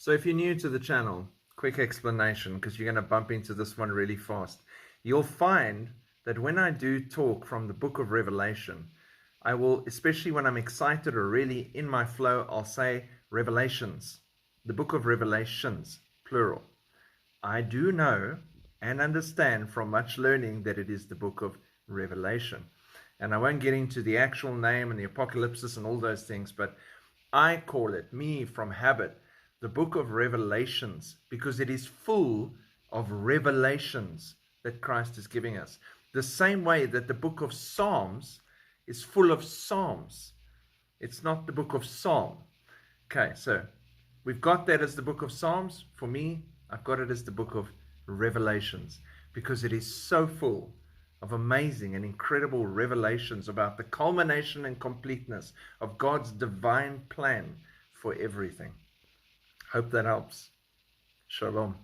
So if you're new to the channel, quick explanation, because you're going to bump into this one really fast. You'll find that when I do talk from the book of Revelation, I will, especially when I'm excited or really in my flow, I'll say Revelations, the book of Revelations, plural. I do know and understand from much learning that it is the book of Revelation. And I won't get into the actual name and the apocalypse and all those things, but I call it, me from habit, the book of Revelations, because it is full of revelations that Christ is giving us. The same way that the book of Psalms is full of Psalms. It's not the book of Psalm. Okay, so we've got that as the book of Psalms. For me, I've got it as the book of Revelations, because it is so full of amazing and incredible revelations about the culmination and completeness of God's divine plan for everything. Hope that helps. Shalom.